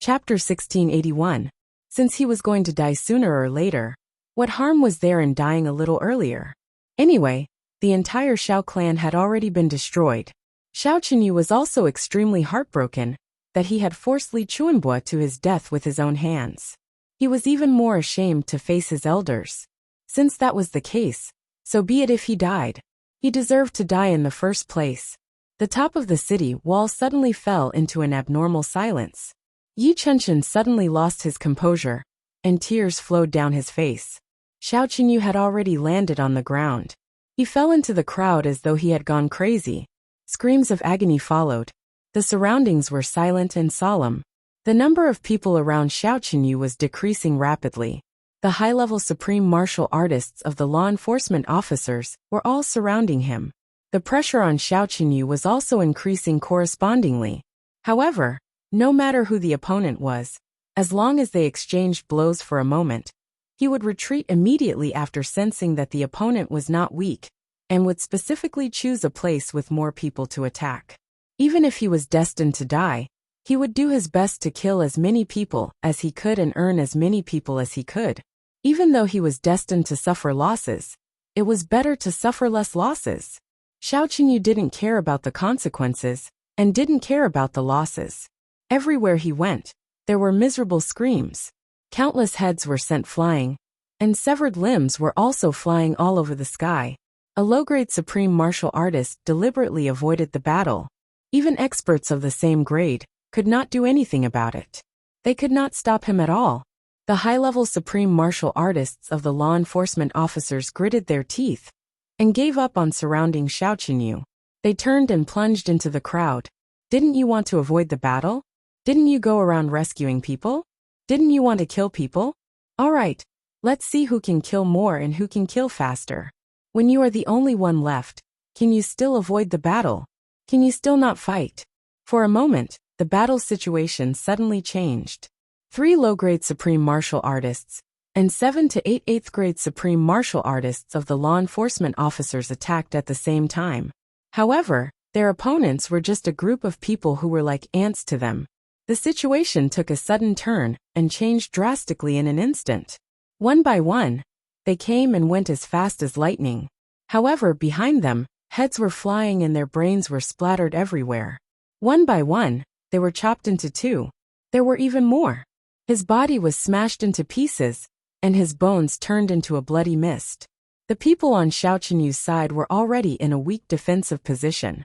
Chapter 1681. Since he was going to die sooner or later, what harm was there in dying a little earlier? Anyway, the entire Xiao clan had already been destroyed. Xiao Qinyu was also extremely heartbroken that he had forced Li Chuanbo to his death with his own hands. He was even more ashamed to face his elders. Since that was the case, so be it if he died. He deserved to die in the first place. The top of the city wall suddenly fell into an abnormal silence. Yi Chunchen suddenly lost his composure, and tears flowed down his face. Xiao Qinyu had already landed on the ground. He fell into the crowd as though he had gone crazy. Screams of agony followed. The surroundings were silent and solemn. The number of people around Xiao Qinyu was decreasing rapidly. The high-level supreme martial artists of the law enforcement officers were all surrounding him. The pressure on Xiao Qinyu was also increasing correspondingly. However, no matter who the opponent was, as long as they exchanged blows for a moment, he would retreat immediately after sensing that the opponent was not weak, and would specifically choose a place with more people to attack. Even if he was destined to die, he would do his best to kill as many people as he could and earn as many people as he could. Even though he was destined to suffer losses, it was better to suffer less losses. Xiao Qinyu didn't care about the consequences, and didn't care about the losses. Everywhere he went, there were miserable screams. Countless heads were sent flying, and severed limbs were also flying all over the sky. A low-grade supreme martial artist deliberately avoided the battle. Even experts of the same grade could not do anything about it. They could not stop him at all. The high-level supreme martial artists of the law enforcement officers gritted their teeth and gave up on surrounding Xiao Qinyu. They turned and plunged into the crowd. Didn't you want to avoid the battle? Didn't you go around rescuing people? Didn't you want to kill people? All right, let's see who can kill more and who can kill faster. When you are the only one left, can you still avoid the battle? Can you still not fight? For a moment, the battle situation suddenly changed. 3 low-grade supreme martial artists and 7 to 8 8th-grade supreme martial artists of the law enforcement officers attacked at the same time. However, their opponents were just a group of people who were like ants to them. The situation took a sudden turn and changed drastically in an instant. One by one, they came and went as fast as lightning. However, behind them, heads were flying and their brains were splattered everywhere. One by one, they were chopped into 2. There were even more. His body was smashed into pieces, and his bones turned into a bloody mist. The people on Xiao Qinyu's side were already in a weak defensive position.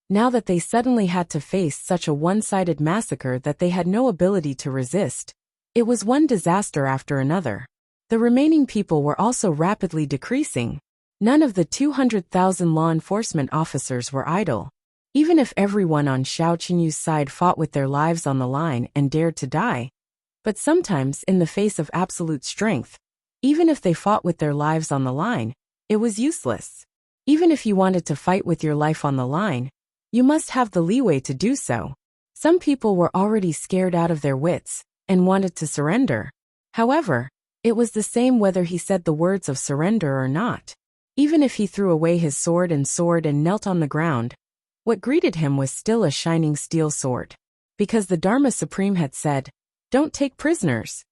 Now that they suddenly had to face such a one-sided massacre that they had no ability to resist, it was one disaster after another. The remaining people were also rapidly decreasing. None of the 200,000 law enforcement officers were idle. Even if everyone on Xiao Qinyu's side fought with their lives on the line and dared to die, but sometimes in the face of absolute strength, even if they fought with their lives on the line, it was useless. Even if you wanted to fight with your life on the line, you must have the leeway to do so. Some people were already scared out of their wits and wanted to surrender. However, it was the same whether he said the words of surrender or not. Even if he threw away his sword and knelt on the ground, what greeted him was still a shining steel sword. Because the Dharma Supreme had said, "Don't take prisoners.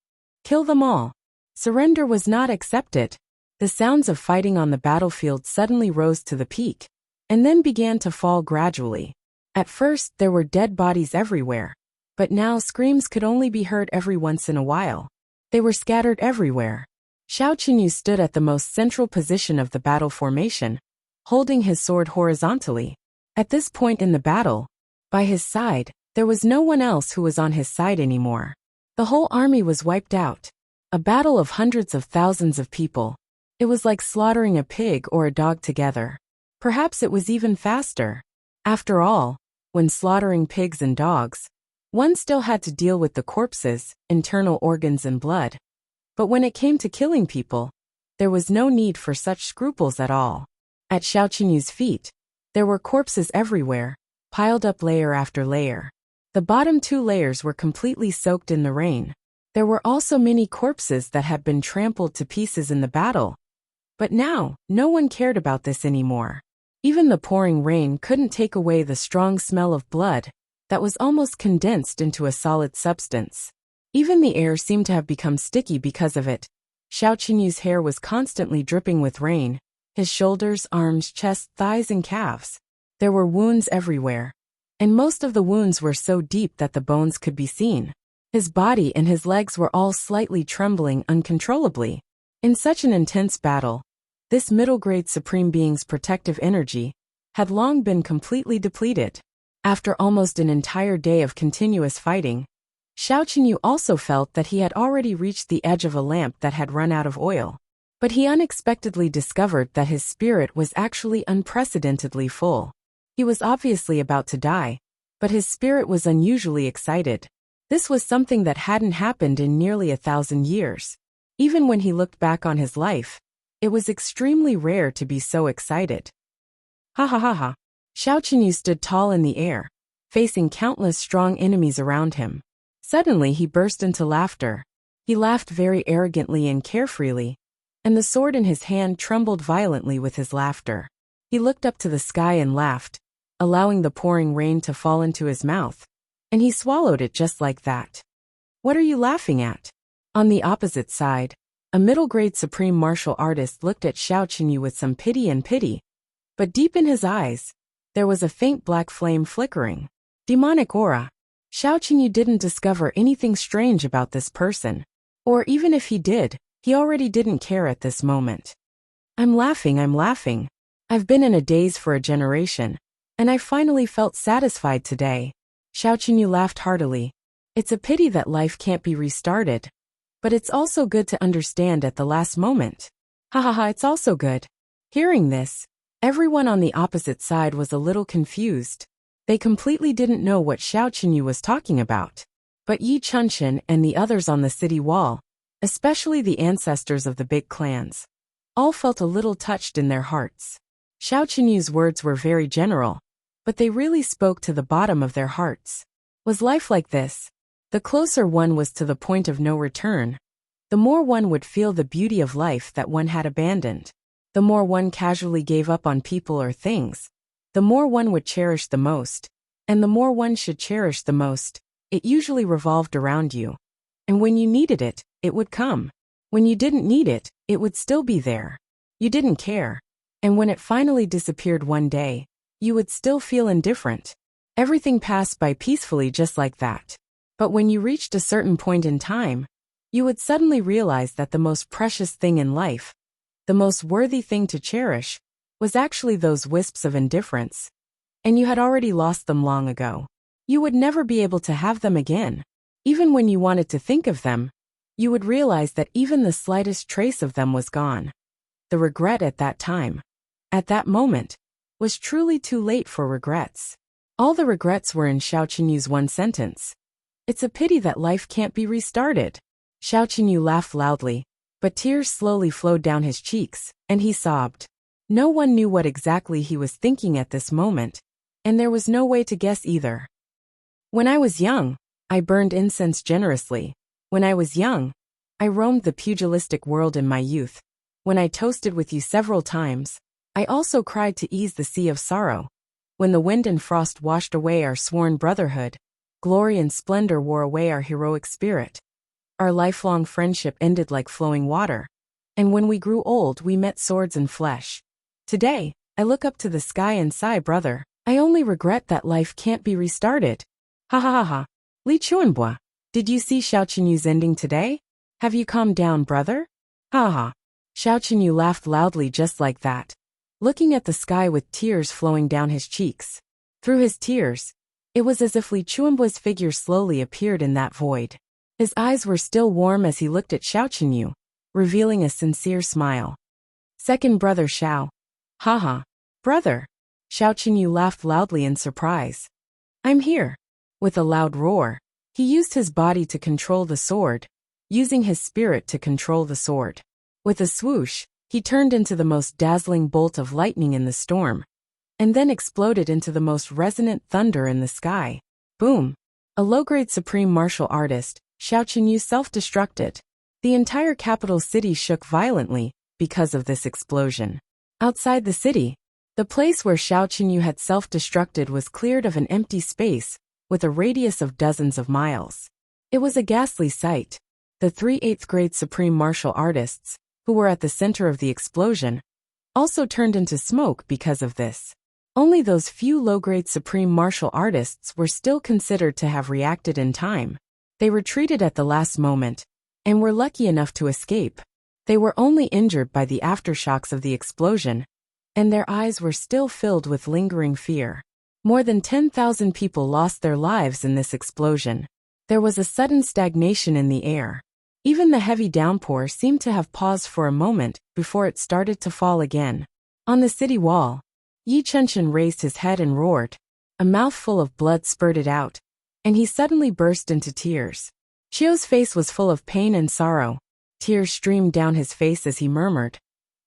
Kill them all." Surrender was not accepted. The sounds of fighting on the battlefield suddenly rose to the peak, and then began to fall gradually. At first, there were dead bodies everywhere, but now screams could only be heard every once in a while. They were scattered everywhere. Xiao Qinyu stood at the most central position of the battle formation, holding his sword horizontally. At this point in the battle, by his side, there was no one else who was on his side anymore. The whole army was wiped out. A battle of hundreds of thousands of people. It was like slaughtering a pig or a dog together. Perhaps it was even faster. After all, when slaughtering pigs and dogs, one still had to deal with the corpses, internal organs and blood. But when it came to killing people, there was no need for such scruples at all. At Xiao Qinyu's feet, there were corpses everywhere, piled up layer after layer. The bottom 2 layers were completely soaked in the rain. There were also many corpses that had been trampled to pieces in the battle. But now, no one cared about this anymore. Even the pouring rain couldn't take away the strong smell of blood that was almost condensed into a solid substance. Even the air seemed to have become sticky because of it. Xiao Qinyu's hair was constantly dripping with rain. His shoulders, arms, chest, thighs, and calves. There were wounds everywhere. And most of the wounds were so deep that the bones could be seen. His body and his legs were all slightly trembling uncontrollably. In such an intense battle, this middle-grade Supreme Being's protective energy had long been completely depleted. After almost an entire day of continuous fighting, Xiao Qinyu also felt that he had already reached the edge of a lamp that had run out of oil. But he unexpectedly discovered that his spirit was actually unprecedentedly full. He was obviously about to die, but his spirit was unusually excited. This was something that hadn't happened in nearly 1,000 years. Even when he looked back on his life, it was extremely rare to be so excited. Ha ha ha ha. Xiao Qinyu stood tall in the air, facing countless strong enemies around him. Suddenly he burst into laughter. He laughed very arrogantly and carefreely, and the sword in his hand trembled violently with his laughter. He looked up to the sky and laughed, allowing the pouring rain to fall into his mouth, and he swallowed it just like that. What are you laughing at? On the opposite side, a middle-grade supreme martial artist looked at Xiao Qinyu with some pity, but deep in his eyes, there was a faint black flame flickering. Demonic aura. Xiao Qinyu didn't discover anything strange about this person. Or even if he did, he already didn't care at this moment. I'm laughing. I've been in a daze for a generation, and I finally felt satisfied today. Xiao Qinyu laughed heartily. It's a pity that life can't be restarted, but it's also good to understand at the last moment. Ha ha ha, it's also good. Hearing this, everyone on the opposite side was a little confused. They completely didn't know what Xiao Qinyu was talking about. But Yi Chunshan and the others on the city wall, especially the ancestors of the big clans, all felt a little touched in their hearts. Xiao Qinyu's words were very general, but they really spoke to the bottom of their hearts. Was life like this? The closer one was to the point of no return, the more one would feel the beauty of life that one had abandoned. The more one casually gave up on people or things, the more one would cherish the most. And the more one should cherish the most, it usually revolved around you. And when you needed it, it would come. When you didn't need it, it would still be there. You didn't care. And when it finally disappeared one day, you would still feel indifferent. Everything passed by peacefully just like that. But when you reached a certain point in time, you would suddenly realize that the most precious thing in life, the most worthy thing to cherish, was actually those wisps of indifference. And you had already lost them long ago. You would never be able to have them again. Even when you wanted to think of them, you would realize that even the slightest trace of them was gone. The regret at that time, at that moment, was truly too late for regrets. All the regrets were in Xiao Qinyu's one sentence. It's a pity that life can't be restarted. Xiao Qinyu laughed loudly, but tears slowly flowed down his cheeks, and he sobbed. No one knew what exactly he was thinking at this moment, and there was no way to guess either. When I was young, I burned incense generously. When I was young, I roamed the pugilistic world in my youth. When I toasted with you several times, I also cried to ease the sea of sorrow. When the wind and frost washed away our sworn brotherhood, glory and splendor wore away our heroic spirit. Our lifelong friendship ended like flowing water. And when we grew old, we met swords and flesh. Today, I look up to the sky and sigh, brother, I only regret that life can't be restarted. Ha ha ha ha. Li Chuanbua, did you see Xiao Qinyu's ending today? Have you calmed down, brother? Ha ha. Xiao Qinyu laughed loudly just like that, looking at the sky with tears flowing down his cheeks. Through his tears, it was as if Li Chuanbua's figure slowly appeared in that void. His eyes were still warm as he looked at Xiao Qinyu, revealing a sincere smile. Second brother Xiao. Ha ha. Brother. Xiao Qinyu laughed loudly in surprise. I'm here. With a loud roar, he used his body to control the sword, using his spirit to control the sword. With a swoosh, he turned into the most dazzling bolt of lightning in the storm, and then exploded into the most resonant thunder in the sky. Boom! A low-grade supreme martial artist, Xiao Qinyu self-destructed. The entire capital city shook violently because of this explosion. Outside the city, the place where Xiao Qinyu had self-destructed was cleared of an empty space, with a radius of dozens of miles. It was a ghastly sight. The 3 8th-grade supreme martial artists, who were at the center of the explosion, also turned into smoke because of this. Only those few low-grade supreme martial artists were still considered to have reacted in time. They retreated at the last moment, and were lucky enough to escape. They were only injured by the aftershocks of the explosion, and their eyes were still filled with lingering fear. More than 10,000 people lost their lives in this explosion. There was a sudden stagnation in the air. Even the heavy downpour seemed to have paused for a moment before it started to fall again. On the city wall, Yi Chunshan raised his head and roared. A mouthful of blood spurted out, and he suddenly burst into tears. Qiu's face was full of pain and sorrow. Tears streamed down his face as he murmured,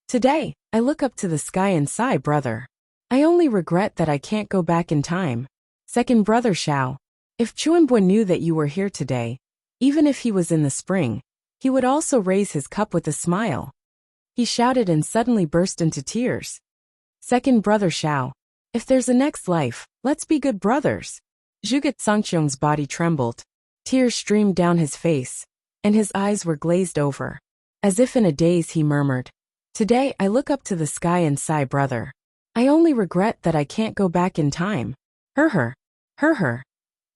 "Today, I look up to the sky and sigh, brother. I only regret that I can't go back in time. Second brother Xiao, if Chuanbo knew that you were here today, even if he was in the spring, he would also raise his cup with a smile." He shouted and suddenly burst into tears. Second brother Xiao, if there's a next life, let's be good brothers. Zhuge Zhangqiong's body trembled. Tears streamed down his face, and his eyes were glazed over. As if in a daze he murmured, "Today I look up to the sky and sigh, brother. I only regret that I can't go back in time." Her.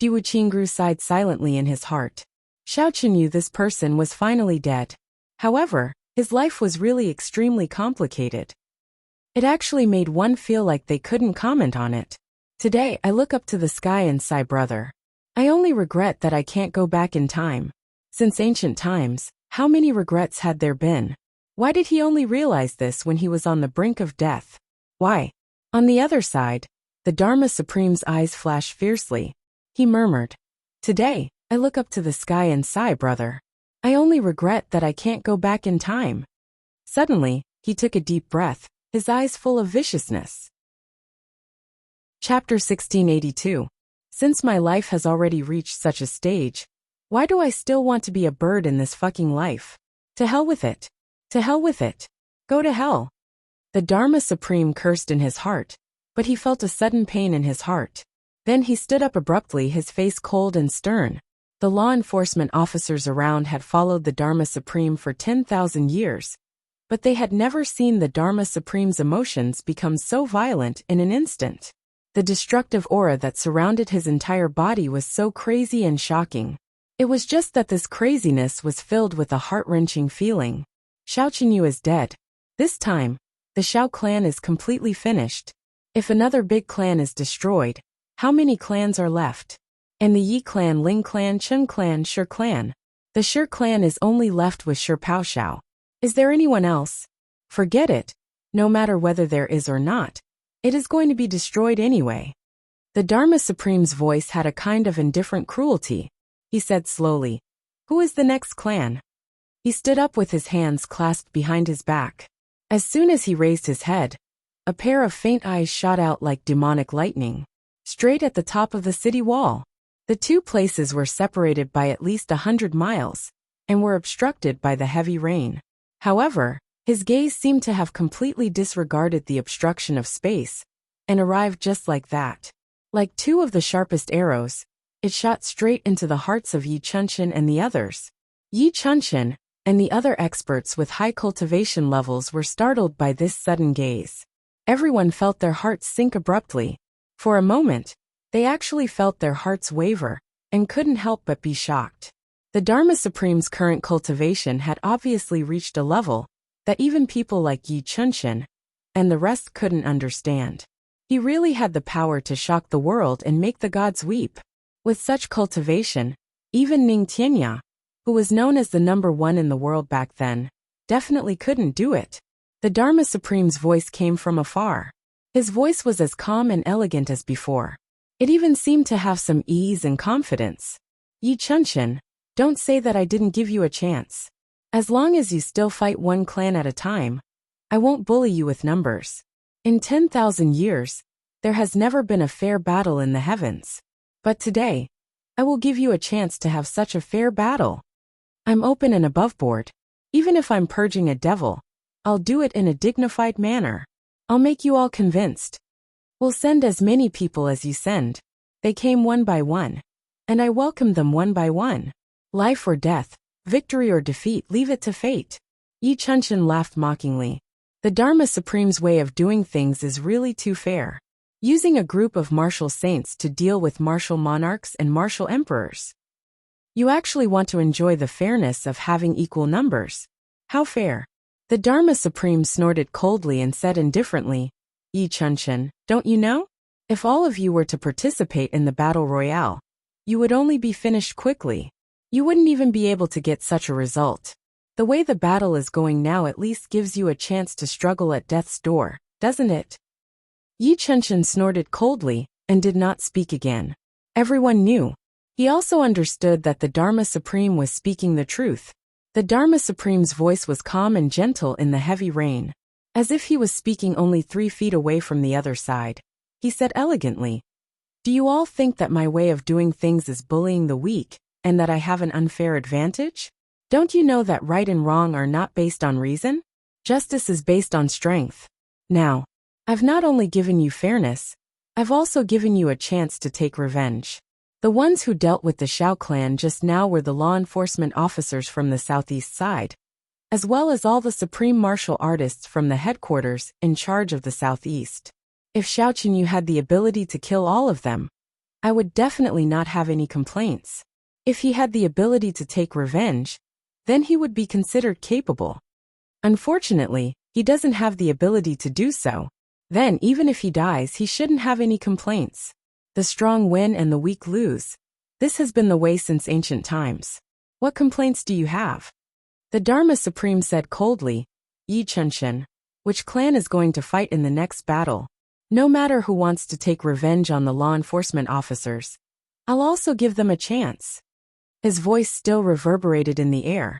Diwu Qingru sighed silently in his heart. Xiao knew this person was finally dead. However, his life was really extremely complicated. It actually made one feel like they couldn't comment on it. Today I look up to the sky and sigh, brother. I only regret that I can't go back in time. Since ancient times, how many regrets had there been? Why did he only realize this when he was on the brink of death? Why? On the other side, the Dharma Supreme's eyes flashed fiercely. He murmured, "Today, I look up to the sky and sigh, brother. I only regret that I can't go back in time." Suddenly, he took a deep breath, his eyes full of viciousness. Chapter 1682. Since my life has already reached such a stage, why do I still want to be a bird in this fucking life? To hell with it. To hell with it. Go to hell. The Dharma Supreme cursed in his heart, but he felt a sudden pain in his heart. Then he stood up abruptly, his face cold and stern. The law enforcement officers around had followed the Dharma Supreme for 10,000 years, but they had never seen the Dharma Supreme's emotions become so violent in an instant. The destructive aura that surrounded his entire body was so crazy and shocking. It was just that this craziness was filled with a heart-wrenching feeling. Xiao Qinyu is dead. This time, the Xiao clan is completely finished. If another big clan is destroyed, how many clans are left? And the Yi clan, Ling clan, Chen clan, Shi clan. The Shi clan is only left with Shi Pao Xiao. Is there anyone else? Forget it. No matter whether there is or not, it is going to be destroyed anyway. The Dharma Supreme's voice had a kind of indifferent cruelty. He said slowly, "Who is the next clan?" He stood up with his hands clasped behind his back. As soon as he raised his head, a pair of faint eyes shot out like demonic lightning, straight at the top of the city wall. The two places were separated by at least 100 miles, and were obstructed by the heavy rain. However, his gaze seemed to have completely disregarded the obstruction of space, and arrived just like that. Like two of the sharpest arrows, it shot straight into the hearts of Yi Chunshan and the others. Yi Chunshan and the other experts with high cultivation levels were startled by this sudden gaze. Everyone felt their hearts sink abruptly. For a moment, they actually felt their hearts waver, and couldn't help but be shocked. The Dharma Supreme's current cultivation had obviously reached a level that even people like Yi Chunshan and the rest couldn't understand. He really had the power to shock the world and make the gods weep. With such cultivation, even Ning Tianya, who was known as the #1 in the world back then, definitely couldn't do it. The Dharma Supreme's voice came from afar. His voice was as calm and elegant as before. It even seemed to have some ease and confidence. "Yi Chunshan, don't say that I didn't give you a chance. As long as you still fight one clan at a time, I won't bully you with numbers. In 10,000 years, there has never been a fair battle in the heavens. But today, I will give you a chance to have such a fair battle. I'm open and aboveboard. Even if I'm purging a devil, I'll do it in a dignified manner. I'll make you all convinced. We'll send as many people as you send. They came one by one. And I welcomed them one by one. Life or death, victory or defeat, leave it to fate. Yi Chunshan laughed mockingly. The Dharma Supreme's way of doing things is really too fair. Using a group of martial saints to deal with martial monarchs and martial emperors. You actually want to enjoy the fairness of having equal numbers. How fair? The Dharma Supreme snorted coldly and said indifferently, Yi Chunshan, don't you know? If all of you were to participate in the battle royale, you would only be finished quickly. You wouldn't even be able to get such a result. The way the battle is going now at least gives you a chance to struggle at death's door, doesn't it? Yi Chunshan snorted coldly and did not speak again. Everyone knew. He also understood that the Dharma Supreme was speaking the truth. The Dharma Supreme's voice was calm and gentle in the heavy rain, as if he was speaking only 3 feet away from the other side. He said elegantly, do you all think that my way of doing things is bullying the weak, and that I have an unfair advantage? Don't you know that right and wrong are not based on reason? Justice is based on strength. Now, I've not only given you fairness, I've also given you a chance to take revenge. The ones who dealt with the Shao clan just now were the law enforcement officers from the southeast side, as well as all the supreme martial artists from the headquarters in charge of the southeast. If Shao Qinyu had the ability to kill all of them, I would definitely not have any complaints. If he had the ability to take revenge, then he would be considered capable. Unfortunately, he doesn't have the ability to do so. Then even if he dies, he shouldn't have any complaints. The strong win and the weak lose. This has been the way since ancient times. What complaints do you have? The Dharma Supreme said coldly, Yi Chunshan, which clan is going to fight in the next battle? No matter who wants to take revenge on the law enforcement officers, I'll also give them a chance. His voice still reverberated in the air,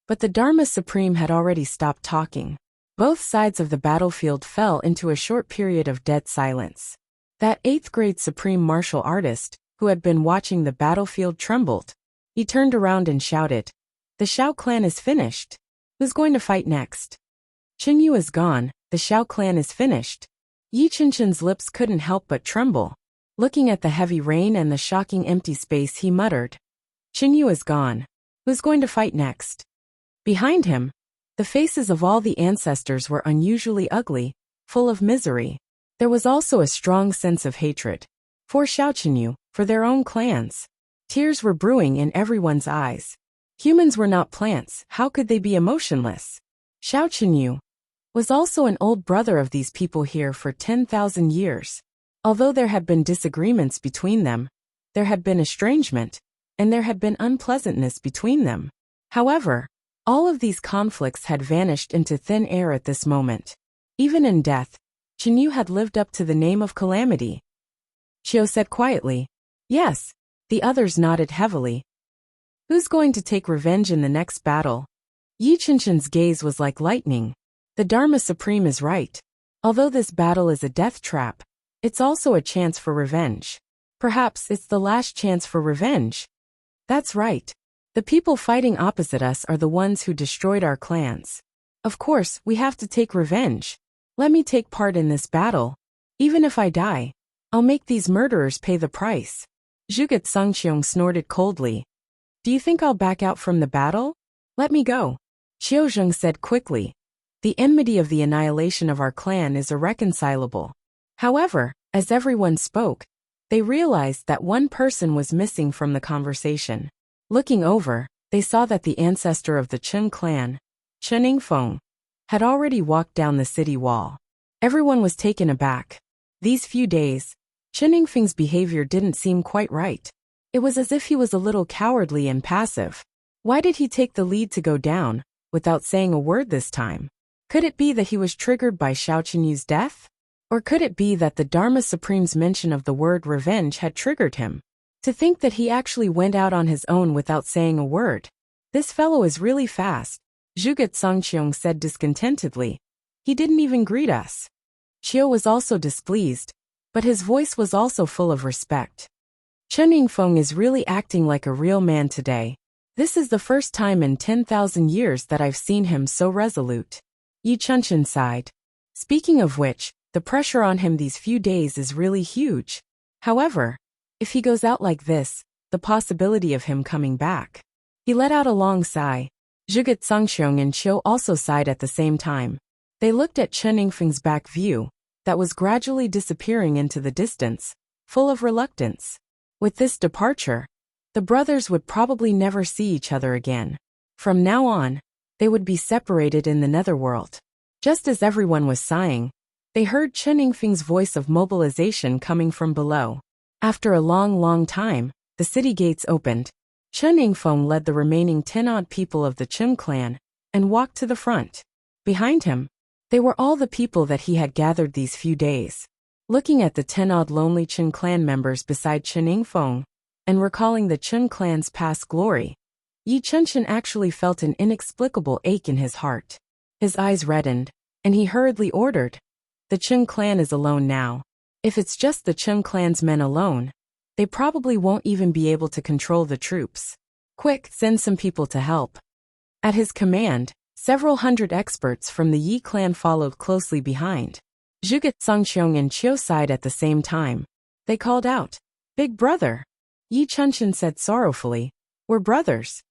but the Dharma Supreme had already stopped talking. Both sides of the battlefield fell into a short period of dead silence. That 8th grade supreme martial artist, who had been watching the battlefield, trembled. He turned around and shouted, the Shao clan is finished. Who's going to fight next? Qinyu is gone, the Shao clan is finished. Yi Chunshan's lips couldn't help but tremble. Looking at the heavy rain and the shocking empty space, he muttered, Qinyu is gone. Who's going to fight next? Behind him, the faces of all the ancestors were unusually ugly, full of misery. There was also a strong sense of hatred. For Shao Qinyu, for their own clans. Tears were brewing in everyone's eyes. Humans were not plants, how could they be emotionless? Shao Qinyu was also an old brother of these people here for 10,000 years. Although there had been disagreements between them, there had been estrangement, and there had been unpleasantness between them. However, all of these conflicts had vanished into thin air at this moment. Even in death, Qinyu had lived up to the name of calamity. Qiu said quietly, yes. The others nodded heavily. Who's going to take revenge in the next battle? Yi Chunshan's gaze was like lightning. The Dharma Supreme is right. Although this battle is a death trap, it's also a chance for revenge. Perhaps it's the last chance for revenge. That's right. The people fighting opposite us are the ones who destroyed our clans. Of course, we have to take revenge. Let me take part in this battle. Even if I die, I'll make these murderers pay the price. Zhuge Songqiong snorted coldly. Do you think I'll back out from the battle? Let me go. Qiuzheng said quickly. The enmity of the annihilation of our clan is irreconcilable. However, as everyone spoke, they realized that one person was missing from the conversation. Looking over, they saw that the ancestor of the Chen clan, Chen Yingfeng, had already walked down the city wall. Everyone was taken aback. These few days, Chen Yingfeng's behavior didn't seem quite right. It was as if he was a little cowardly and passive. Why did he take the lead to go down, without saying a word this time? Could it be that he was triggered by Shao Qinyu's death? Or could it be that the Dharma Supreme's mention of the word revenge had triggered him? To think that he actually went out on his own without saying a word. This fellow is really fast, Zhuge Songqiong said discontentedly. He didn't even greet us. Qiu was also displeased, but his voice was also full of respect. Chen Yingfeng is really acting like a real man today. This is the first time in 10,000 years that I've seen him so resolute. Yi Chunshan sighed. Speaking of which, the pressure on him these few days is really huge. However, If he goes out like this, the possibility of him coming back. He let out a long sigh. Zhuge Zongxiong and Qiu also sighed at the same time. They looked at Chen Yingfeng's back view, that was gradually disappearing into the distance, full of reluctance. With this departure, the brothers would probably never see each other again. From now on, they would be separated in the netherworld. Just as everyone was sighing, they heard Chen Yingfeng's voice of mobilization coming from below. After a long time, the city gates opened. Chen Yingfeng led the remaining 10-odd people of the Chen clan and walked to the front. Behind him, they were all the people that he had gathered these few days. Looking at the 10-odd lonely Chen clan members beside Chen Yingfeng and recalling the Chen clan's past glory, Yi Chenshin actually felt an inexplicable ache in his heart. His eyes reddened, and he hurriedly ordered, "The Chen clan is alone now. If it's just the Chen clan's men alone, they probably won't even be able to control the troops. Quick, send some people to help." At his command, several hundred experts from the Yi clan followed closely behind. Zhuge Zongxiong and Qiu sighed at the same time. They called out, "Big brother." Yi Chenshin said sorrowfully, "We're brothers.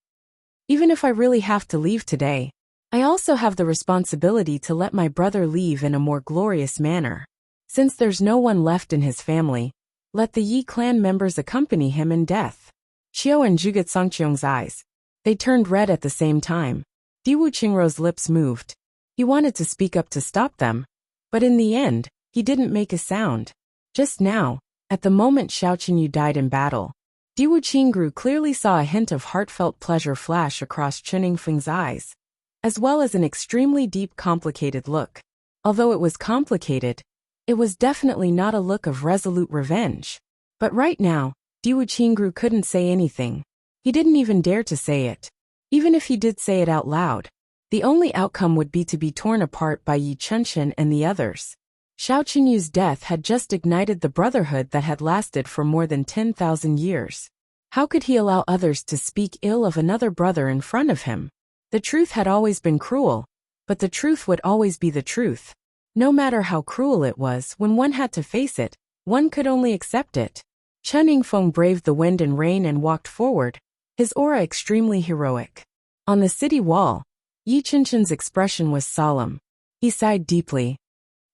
Even if I really have to leave today, I also have the responsibility to let my brother leave in a more glorious manner. Since there's no one left in his family, let the Yi clan members accompany him in death." Qiu and Zhuge Zongxiong's eyes, they turned red at the same time. Diwu Qingrou's lips moved. He wanted to speak up to stop them, but in the end, he didn't make a sound. Just now, at the moment Xiao Qinyu died in battle, Diwu Qingru clearly saw a hint of heartfelt pleasure flash across Chen Yingfeng's eyes, as well as an extremely deep complicated look. Although it was complicated, it was definitely not a look of resolute revenge. But right now, Diwu Qingru couldn't say anything. He didn't even dare to say it. Even if he did say it out loud, the only outcome would be to be torn apart by Yi Chenshin and the others. Xiao Qinyu's death had just ignited the brotherhood that had lasted for more than 10,000 years. How could he allow others to speak ill of another brother in front of him? The truth had always been cruel, but the truth would always be the truth. No matter how cruel it was, when one had to face it, one could only accept it. Chen Yingfeng braved the wind and rain and walked forward, his aura extremely heroic. On the city wall, Yi Chenshin's expression was solemn. He sighed deeply.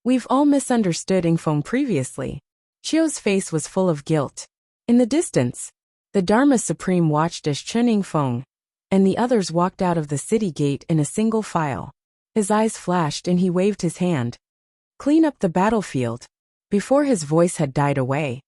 "We've all misunderstood Yingfeng previously." Qiu's face was full of guilt. In the distance, the Dharma Supreme watched as Chen Yingfeng and the others walked out of the city gate in a single file. His eyes flashed and he waved his hand. "Clean up the battlefield." Before his voice had died away,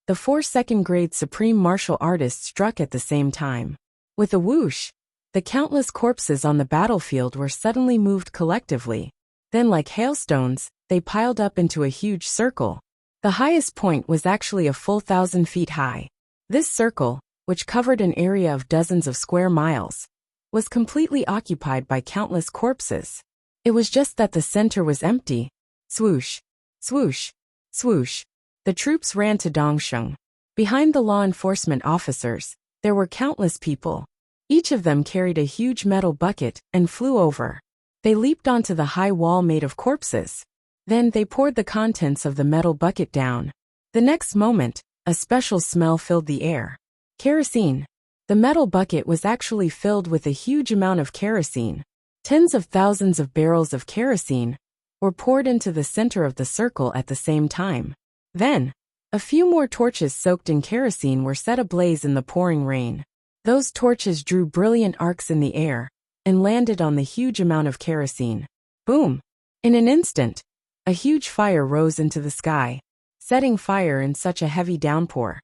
the 4 second-grade supreme martial artists struck at the same time. With a whoosh, the countless corpses on the battlefield were suddenly moved collectively. Then, like hailstones, they piled up into a huge circle. The highest point was actually a full 1,000 feet high. This circle, which covered an area of dozens of square miles, was completely occupied by countless corpses. It was just that the center was empty. Swoosh, swoosh, swoosh. The troops ran to Dongsheng. Behind the law enforcement officers, there were countless people. Each of them carried a huge metal bucket and flew over. They leaped onto the high wall made of corpses. Then they poured the contents of the metal bucket down. The next moment, a special smell filled the air. Kerosene. The metal bucket was actually filled with a huge amount of kerosene. Tens of thousands of barrels of kerosene were poured into the center of the circle at the same time. Then, a few more torches soaked in kerosene were set ablaze in the pouring rain. Those torches drew brilliant arcs in the air and landed on the huge amount of kerosene. Boom! In an instant, a huge fire rose into the sky, setting fire in such a heavy downpour.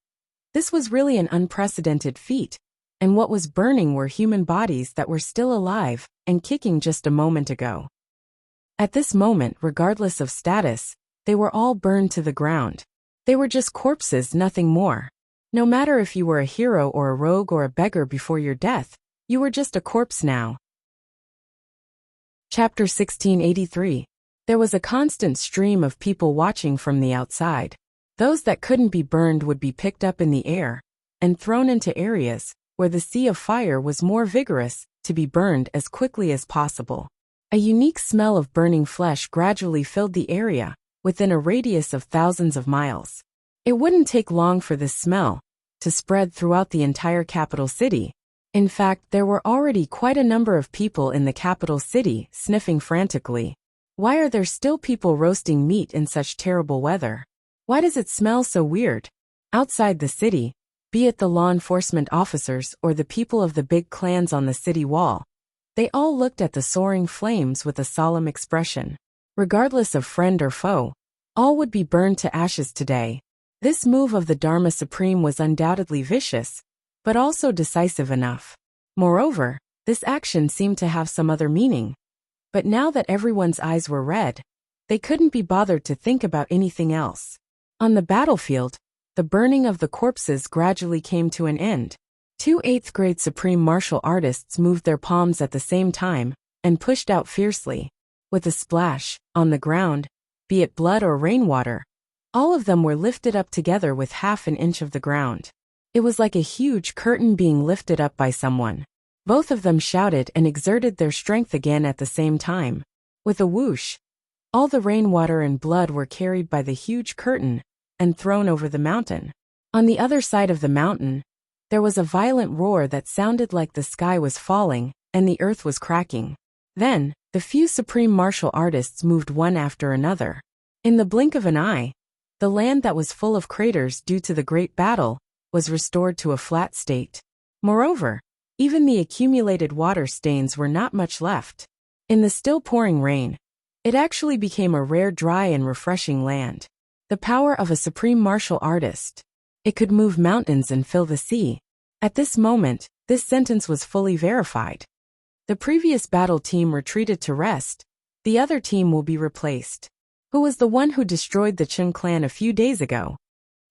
This was really an unprecedented feat, and what was burning were human bodies that were still alive and kicking just a moment ago. At this moment, regardless of status, they were all burned to the ground. They were just corpses, nothing more. No matter if you were a hero or a rogue or a beggar before your death, you were just a corpse now. Chapter 1683. There was a constant stream of people watching from the outside. Those that couldn't be burned would be picked up in the air and thrown into areas where the sea of fire was more vigorous to be burned as quickly as possible. A unique smell of burning flesh gradually filled the area within a radius of thousands of miles. It wouldn't take long for this smell to spread throughout the entire capital city. In fact, there were already quite a number of people in the capital city sniffing frantically. Why are there still people roasting meat in such terrible weather? Why does it smell so weird? Outside the city, be it the law enforcement officers or the people of the big clans on the city wall, they all looked at the soaring flames with a solemn expression. Regardless of friend or foe, all would be burned to ashes today. This move of the Dharma Supreme was undoubtedly vicious, but also decisive enough. Moreover, this action seemed to have some other meaning. But now that everyone's eyes were red, they couldn't be bothered to think about anything else. On the battlefield, the burning of the corpses gradually came to an end. 2 8th-grade supreme martial artists moved their palms at the same time and pushed out fiercely. With a splash, on the ground, be it blood or rainwater, all of them were lifted up together with half an inch of the ground. It was like a huge curtain being lifted up by someone. Both of them shouted and exerted their strength again at the same time. With a whoosh, all the rainwater and blood were carried by the huge curtain and thrown over the mountain. On the other side of the mountain, there was a violent roar that sounded like the sky was falling and the earth was cracking. Then, the few supreme martial artists moved one after another. In the blink of an eye, the land that was full of craters due to the great battle was restored to a flat state. Moreover, even the accumulated water stains were not much left. In the still pouring rain, it actually became a rare, dry and refreshing land. The power of a supreme martial artist. It could move mountains and fill the sea. At this moment, this sentence was fully verified. The previous battle team retreated to rest. The other team will be replaced. Who was the one who destroyed the Chen clan a few days ago?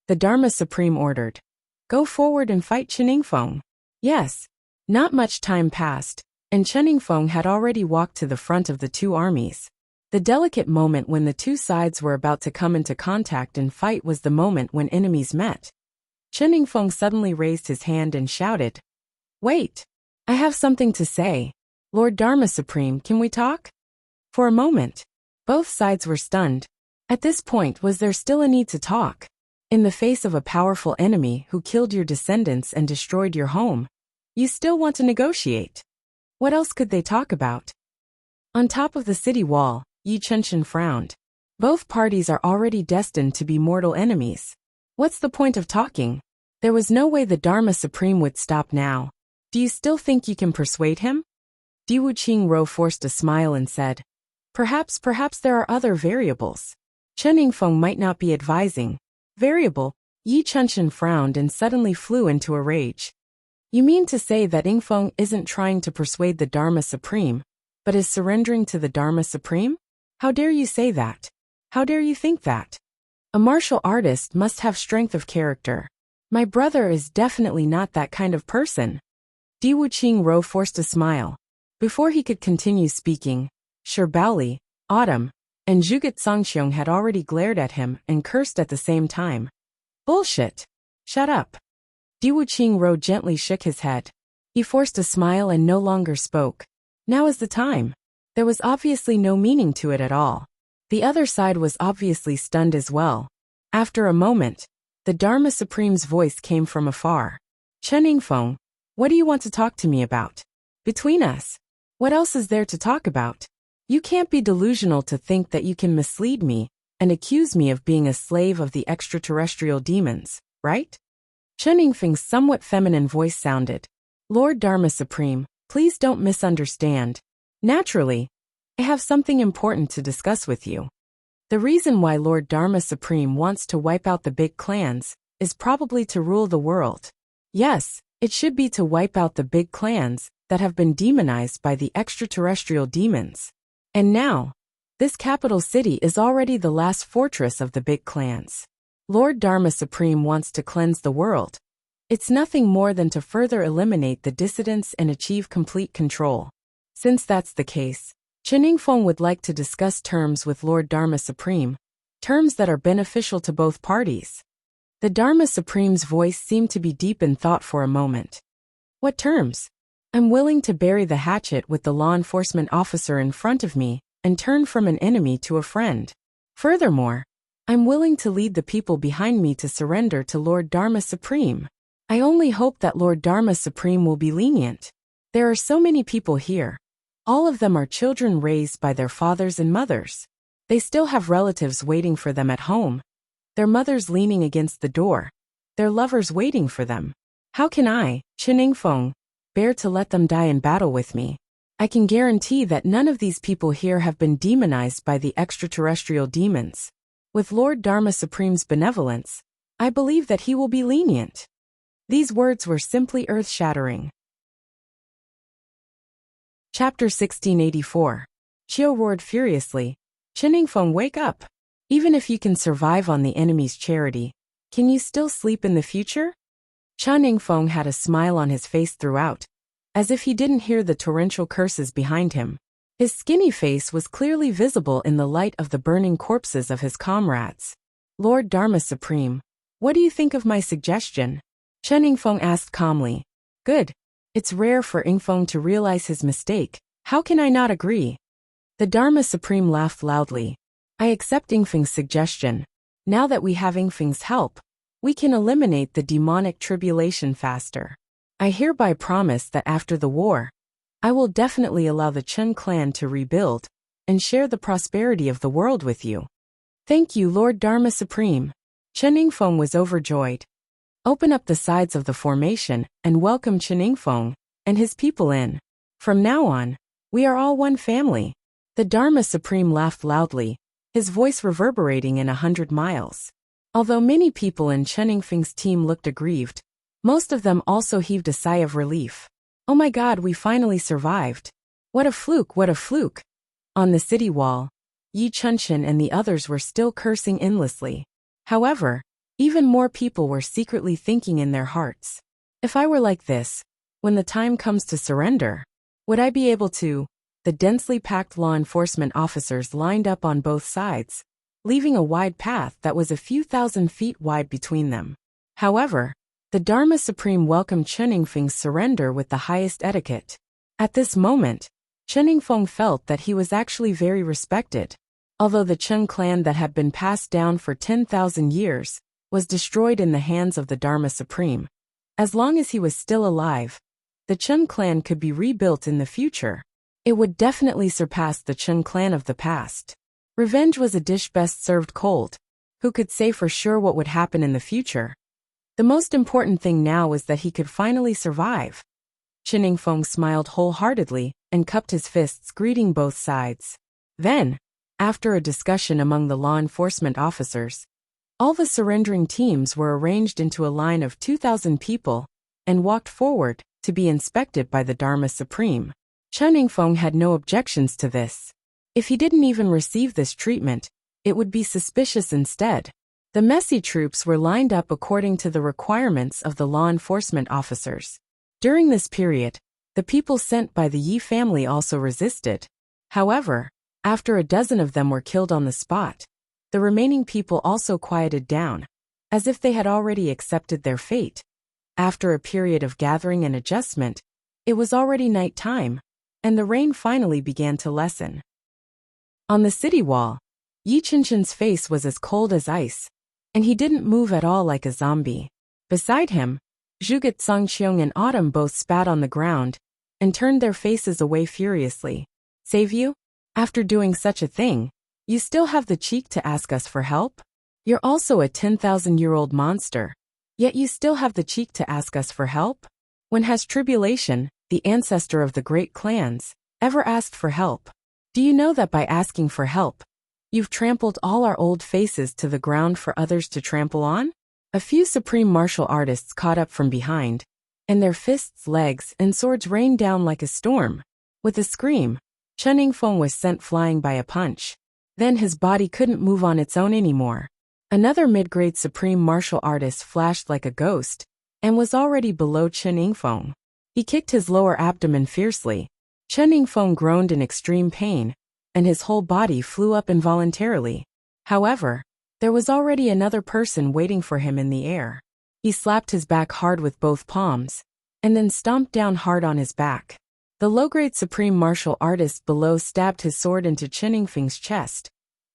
The Dharma Supreme ordered. Go forward and fight Cheningfeng. Yes. Not much time passed, and Cheningfeng had already walked to the front of the two armies. The delicate moment when the two sides were about to come into contact and fight was the moment when enemies met. Cheningfeng suddenly raised his hand and shouted, "Wait! I have something to say. Lord Dharma Supreme, can we talk?" For a moment, both sides were stunned. At this point, was there still a need to talk? In the face of a powerful enemy who killed your descendants and destroyed your home, you still want to negotiate? What else could they talk about? On top of the city wall, Yi Chenshin frowned. Both parties are already destined to be mortal enemies. What's the point of talking? There was no way the Dharma Supreme would stop now. Do you still think you can persuade him? Diwu Qingro forced a smile and said, Perhaps there are other variables. Cheningfeng might not be advising. Variable? Yi Chenshin frowned and suddenly flew into a rage. You mean to say that Ingfeng isn't trying to persuade the Dharma Supreme, but is surrendering to the Dharma Supreme? How dare you say that? How dare you think that? A martial artist must have strength of character. My brother is definitely not that kind of person. Diwu Qingro forced a smile. Before he could continue speaking, Shirbaoli, Autumn, and Zhuget Songxiong had already glared at him and cursed at the same time. Bullshit! Shut up! Diwu Qingro gently shook his head. He forced a smile and no longer spoke. Now is the time. There was obviously no meaning to it at all. The other side was obviously stunned as well. After a moment, the Dharma Supreme's voice came from afar. Cheningfeng, what do you want to talk to me about? Between us, what else is there to talk about? You can't be delusional to think that you can mislead me and accuse me of being a slave of the extraterrestrial demons, right? Cheningfeng's somewhat feminine voice sounded. Lord Dharma Supreme, please don't misunderstand. Naturally, I have something important to discuss with you. The reason why Lord Dharma Supreme wants to wipe out the big clans is probably to rule the world. Yes, it should be to wipe out the big clans that have been demonized by the extraterrestrial demons. And now, this capital city is already the last fortress of the big clans. Lord Dharma Supreme wants to cleanse the world. It's nothing more than to further eliminate the dissidents and achieve complete control. Since that's the case, Cheningfeng would like to discuss terms with Lord Dharma Supreme, terms that are beneficial to both parties. The Dharma Supreme's voice seemed to be deep in thought for a moment. What terms? I'm willing to bury the hatchet with the law enforcement officer in front of me and turn from an enemy to a friend. Furthermore, I'm willing to lead the people behind me to surrender to Lord Dharma Supreme. I only hope that Lord Dharma Supreme will be lenient. There are so many people here. All of them are children raised by their fathers and mothers. They still have relatives waiting for them at home. Their mothers leaning against the door. Their lovers waiting for them. How can I, Chen Yingfeng, bear to let them die in battle with me? I can guarantee that none of these people here have been demonized by the extraterrestrial demons. With Lord Dharma Supreme's benevolence, I believe that he will be lenient. These words were simply earth-shattering. Chapter 1684. Qiu roared furiously. Chen Yingfeng, wake up! Even if you can survive on the enemy's charity, can you still sleep in the future? Chen Yingfeng had a smile on his face throughout, as if he didn't hear the torrential curses behind him. His skinny face was clearly visible in the light of the burning corpses of his comrades. Lord Dharma Supreme, what do you think of my suggestion? Chen Yingfeng asked calmly. Good. It's rare for Yingfeng to realize his mistake. How can I not agree? The Dharma Supreme laughed loudly. I accept Yingfeng's suggestion. Now that we have Yingfeng's help, we can eliminate the demonic tribulation faster. I hereby promise that after the war, I will definitely allow the Chen clan to rebuild and share the prosperity of the world with you. Thank you, Lord Dharma Supreme. Chen Yingfeng was overjoyed. Open up the sides of the formation and welcome Chen Yingfeng and his people in. From now on, we are all one family. The Dharma Supreme laughed loudly, his voice reverberating in 100 miles. Although many people in Chen Yingfeng's team looked aggrieved, most of them also heaved a sigh of relief. Oh my God, we finally survived. What a fluke, what a fluke. On the city wall, Yi Chunchen and the others were still cursing endlessly. However, even more people were secretly thinking in their hearts. If I were like this, when the time comes to surrender, would I be able to? The densely packed law enforcement officers lined up on both sides, leaving a wide path that was a few thousand feet wide between them. However, the Dharma Supreme welcomed Chen Yingfeng's surrender with the highest etiquette. At this moment, Chen Yingfeng felt that he was actually very respected. Although the Chen clan that had been passed down for 10,000 years was destroyed in the hands of the Dharma Supreme, as long as he was still alive, the Chen clan could be rebuilt in the future. It would definitely surpass the Chen clan of the past. Revenge was a dish best served cold. Who could say for sure what would happen in the future? The most important thing now was that he could finally survive. Chen Yingfeng smiled wholeheartedly and cupped his fists, greeting both sides. Then, after a discussion among the law enforcement officers, all the surrendering teams were arranged into a line of 2,000 people and walked forward to be inspected by the Dharma Supreme. Chen Yingfeng had no objections to this. If he didn't even receive this treatment, it would be suspicious instead. The messy troops were lined up according to the requirements of the law enforcement officers. During this period, the people sent by the Yi family also resisted. However, after a dozen of them were killed on the spot, the remaining people also quieted down, as if they had already accepted their fate. After a period of gathering and adjustment, it was already night time, and the rain finally began to lessen. On the city wall, Yi Qinchen's face was as cold as ice, and he didn't move at all like a zombie. Beside him, Zhuge Zongqiong and Autumn both spat on the ground and turned their faces away furiously. Save you? After doing such a thing, you still have the cheek to ask us for help? You're also a 10,000-year-old monster, yet you still have the cheek to ask us for help? When has Tribulation, the ancestor of the great clans, ever asked for help? Do you know that by asking for help, you've trampled all our old faces to the ground for others to trample on? A few supreme martial artists caught up from behind, and their fists, legs, and swords rained down like a storm. With a scream, Chen Yingfeng was sent flying by a punch. Then his body couldn't move on its own anymore. Another mid-grade supreme martial artist flashed like a ghost, and was already below Chen Yingfeng. He kicked his lower abdomen fiercely. Chen Yingfeng groaned in extreme pain, and his whole body flew up involuntarily. However, there was already another person waiting for him in the air. He slapped his back hard with both palms, and then stomped down hard on his back. The low-grade supreme martial artist below stabbed his sword into Chen Yingfeng's chest,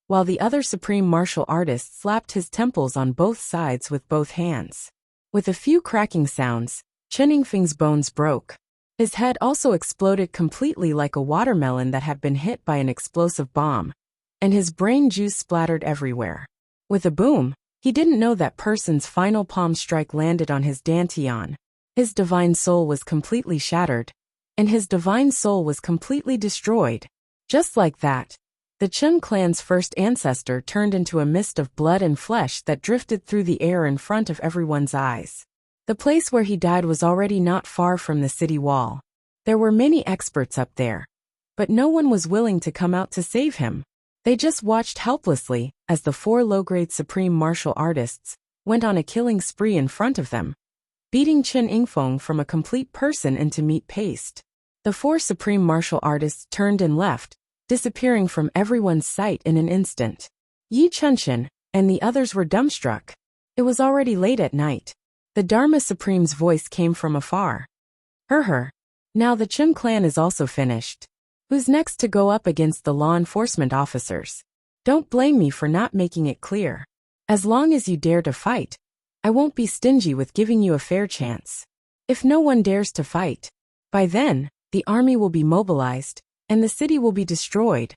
while the other supreme martial artist slapped his temples on both sides with both hands. With a few cracking sounds, Chen Yingfeng's bones broke. His head also exploded completely like a watermelon that had been hit by an explosive bomb, and his brain juice splattered everywhere. With a boom, he didn't know that person's final palm strike landed on his dantian. His divine soul was completely shattered, and his divine soul was completely destroyed. Just like that, the Chen clan's first ancestor turned into a mist of blood and flesh that drifted through the air in front of everyone's eyes. The place where he died was already not far from the city wall. There were many experts up there, but no one was willing to come out to save him. They just watched helplessly as the 4 low-grade supreme martial artists went on a killing spree in front of them, beating Chen Yingfeng from a complete person into meat paste. The 4 supreme martial artists turned and left, disappearing from everyone's sight in an instant. Yi Chunchen and the others were dumbstruck. It was already late at night. The Dharma Supreme's voice came from afar. Now the Chen clan is also finished. Who's next to go up against the law enforcement officers? Don't blame me for not making it clear. As long as you dare to fight, I won't be stingy with giving you a fair chance. If no one dares to fight, by then, the army will be mobilized, and the city will be destroyed.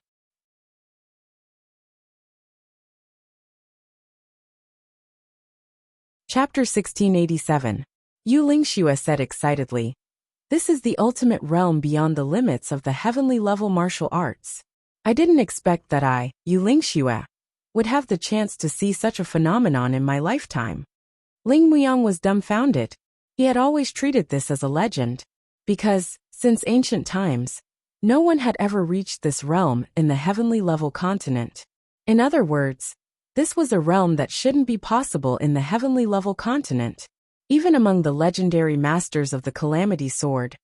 Chapter 1687. Yu Lingxue said excitedly, "This is the ultimate realm beyond the limits of the heavenly level martial arts. I didn't expect that I, Yu Lingxue, would have the chance to see such a phenomenon in my lifetime." Ling Muyang was dumbfounded. He had always treated this as a legend, because, since ancient times, no one had ever reached this realm in the heavenly level continent. In other words, this was a realm that shouldn't be possible in the heavenly level continent. Even among the legendary masters of the Calamity Sword,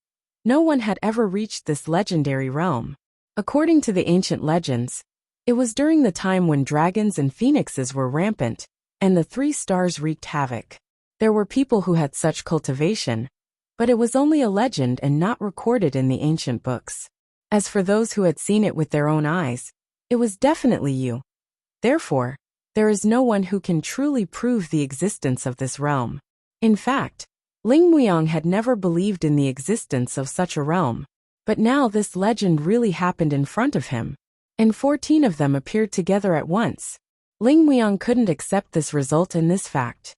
no one had ever reached this legendary realm. According to the ancient legends, it was during the time when dragons and phoenixes were rampant, and the 3 stars wreaked havoc. There were people who had such cultivation, but it was only a legend and not recorded in the ancient books. As for those who had seen it with their own eyes, it was definitely you. Therefore, there is no one who can truly prove the existence of this realm. In fact, Ling Muyang had never believed in the existence of such a realm, but now this legend really happened in front of him, and 14 of them appeared together at once. Ling Muyang couldn't accept this result and this fact.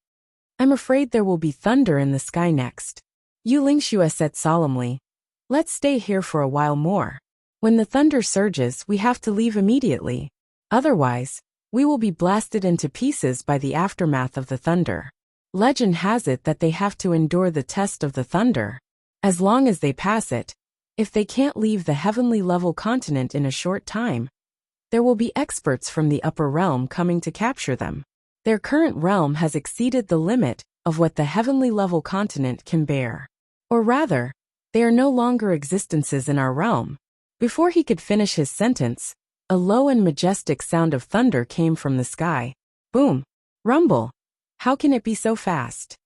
"I'm afraid there will be thunder in the sky next," Yu Lingxue said solemnly. "Let's stay here for a while more. When the thunder surges, we have to leave immediately. Otherwise, we will be blasted into pieces by the aftermath of the thunder. Legend has it that they have to endure the test of the thunder. As long as they pass it, if they can't leave the heavenly level continent in a short time, there will be experts from the upper realm coming to capture them. Their current realm has exceeded the limit of what the heavenly level continent can bear. Or rather, they are no longer existences in our realm." Before he could finish his sentence, a low and majestic sound of thunder came from the sky. Boom! Rumble! How can it be so fast?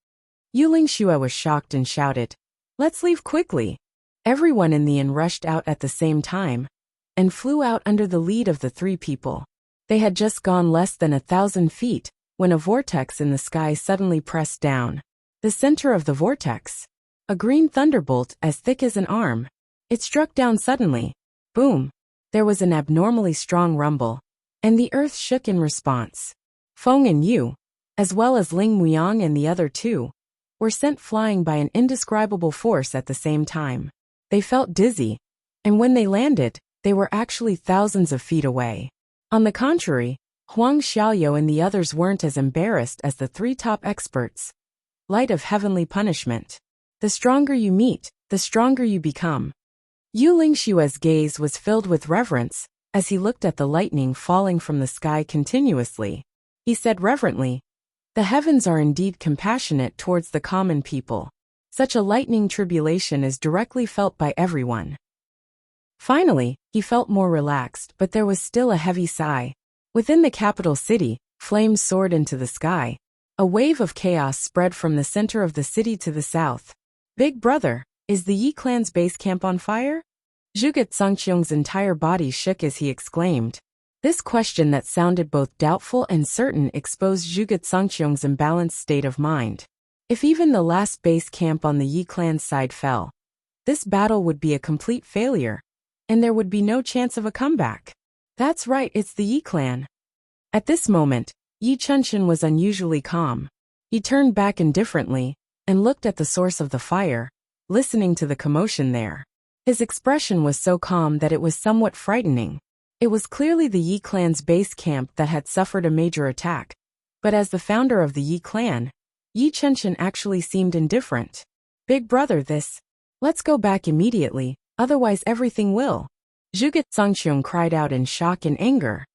Yu Lingxue was shocked and shouted, "Let's leave quickly!" Everyone in the inn rushed out at the same time, and flew out under the lead of the 3 people. They had just gone less than 1,000 feet, when a vortex in the sky suddenly pressed down. The center of the vortex, a green thunderbolt as thick as an arm. It struck down suddenly. Boom! There was an abnormally strong rumble, and the earth shook in response. Feng and Yu, as well as Ling Muyang and the other 2, were sent flying by an indescribable force at the same time. They felt dizzy, and when they landed, they were actually thousands of feet away. On the contrary, Huang Xiaoyou and the others weren't as embarrassed as the 3 top experts. Light of heavenly punishment. The stronger you meet, the stronger you become. Yu Lingxue's gaze was filled with reverence as he looked at the lightning falling from the sky continuously. He said reverently, "The heavens are indeed compassionate towards the common people. Such a lightning tribulation is directly felt by everyone." Finally, he felt more relaxed, but there was still a heavy sigh. Within the capital city, flames soared into the sky. A wave of chaos spread from the center of the city to the south. "Big brother, is the Yi clan's base camp on fire?" Zhuge Zongqiong's entire body shook as he exclaimed. This question that sounded both doubtful and certain exposed Zhuge Zongqiong's imbalanced state of mind. If even the last base camp on the Yi clan's side fell, this battle would be a complete failure, and there would be no chance of a comeback. That's right, it's the Yi clan. At this moment, Yi Chunshin was unusually calm. He turned back indifferently and looked at the source of the fire, listening to the commotion there. His expression was so calm that it was somewhat frightening. It was clearly the Yi clan's base camp that had suffered a major attack, but as the founder of the Yi clan, Yi Chunshin actually seemed indifferent. Big brother, let's go back immediately, otherwise everything will. Zhuge Zongxiong cried out in shock and anger.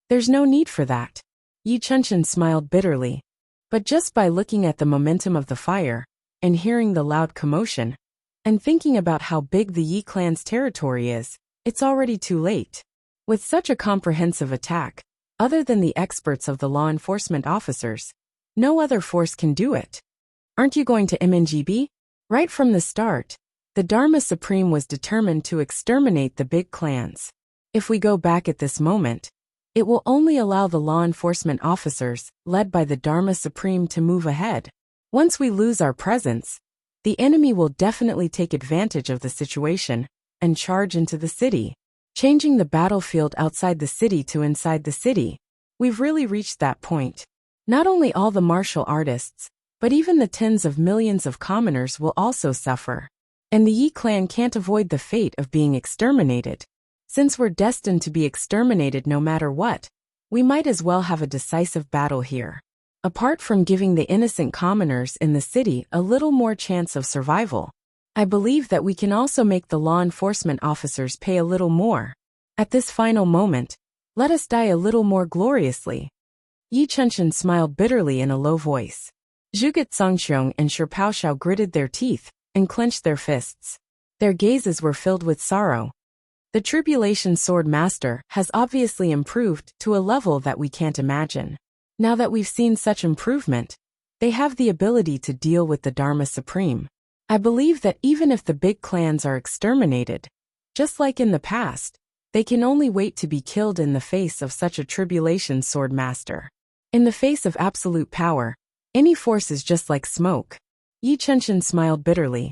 There's no need for that. Yi Chunshin smiled bitterly. But just by looking at the momentum of the fire, and hearing the loud commotion, and thinking about how big the Yi clan's territory is, it's already too late. With such a comprehensive attack, other than the experts of the law enforcement officers, no other force can do it. Aren't you going to MNGB? Right from the start, the Dharma Supreme was determined to exterminate the big clans. If we go back at this moment, it will only allow the law enforcement officers, led by the Dharma Supreme, to move ahead. Once we lose our presence, the enemy will definitely take advantage of the situation and charge into the city, changing the battlefield outside the city to inside the city. We've really reached that point. Not only all the martial artists, but even the tens of millions of commoners will also suffer. And the Yi clan can't avoid the fate of being exterminated. Since we're destined to be exterminated no matter what, we might as well have a decisive battle here. Apart from giving the innocent commoners in the city a little more chance of survival, I believe that we can also make the law enforcement officers pay a little more. At this final moment, let us die a little more gloriously. Yi Chunshin smiled bitterly in a low voice. Zhuge Zongxiong and Shi Baoxiao gritted their teeth and clenched their fists. Their gazes were filled with sorrow. The Tribulation Sword Master has obviously improved to a level that we can't imagine. Now that we've seen such improvement, they have the ability to deal with the Dharma Supreme. I believe that even if the big clans are exterminated, just like in the past, they can only wait to be killed in the face of such a Tribulation Sword Master. In the face of absolute power, any force is just like smoke. Yi Chunshin smiled bitterly.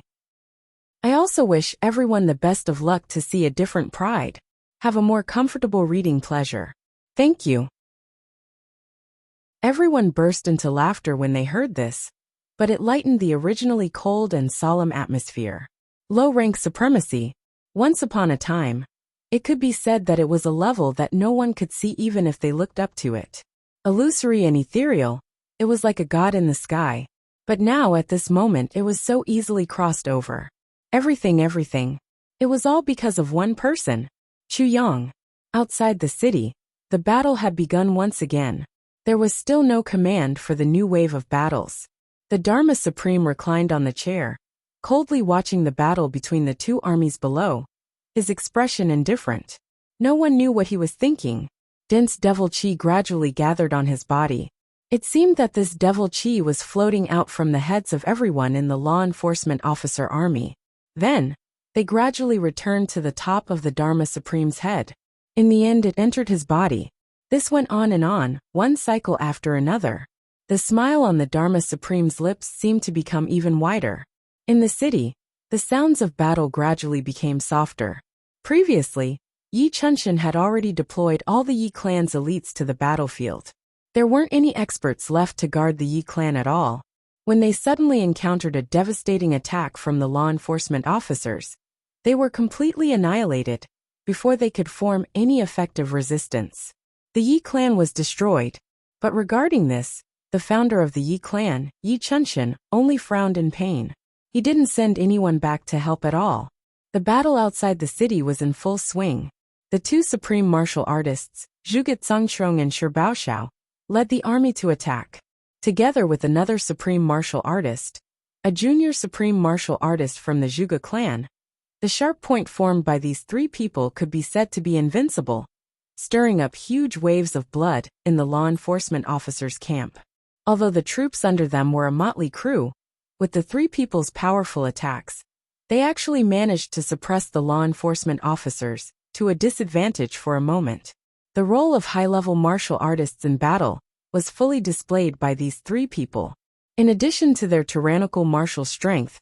I also wish everyone the best of luck to see a different pride. Have a more comfortable reading pleasure. Thank you. Everyone burst into laughter when they heard this, but it lightened the originally cold and solemn atmosphere. Low-rank supremacy. Once upon a time, it could be said that it was a level that no one could see even if they looked up to it. Illusory and ethereal, it was like a god in the sky. But now at this moment it was so easily crossed over. Everything. It was all because of one person, Chu Yang. Outside the city, the battle had begun once again. There was still no command for the new wave of battles. The Dharma Supreme reclined on the chair, coldly watching the battle between the two armies below, his expression indifferent. No one knew what he was thinking. Dense devil chi gradually gathered on his body. It seemed that this devil chi was floating out from the heads of everyone in the law enforcement officer army. Then, they gradually returned to the top of the Dharma Supreme's head. In the end it entered his body. This went on and on, one cycle after another. The smile on the Dharma Supreme's lips seemed to become even wider. In the city, the sounds of battle gradually became softer. Previously, Yi Chunshin had already deployed all the Yi clan's elites to the battlefield. There weren't any experts left to guard the Yi clan at all. When they suddenly encountered a devastating attack from the law enforcement officers, they were completely annihilated before they could form any effective resistance. The Yi clan was destroyed, but regarding this, the founder of the Yi clan, Yi Chunshin, only frowned in pain. He didn't send anyone back to help at all. The battle outside the city was in full swing. The two supreme martial artists, Zhuge Zongxiong and Shi Baoxiao, led the army to attack. Together with another supreme martial artist, a junior supreme martial artist from the Zhuge clan, the sharp point formed by these three people could be said to be invincible, stirring up huge waves of blood in the law enforcement officers' camp. Although the troops under them were a motley crew, with the three people's powerful attacks, they actually managed to suppress the law enforcement officers to a disadvantage for a moment. The role of high-level martial artists in battle was fully displayed by these three people. In addition to their tyrannical martial strength,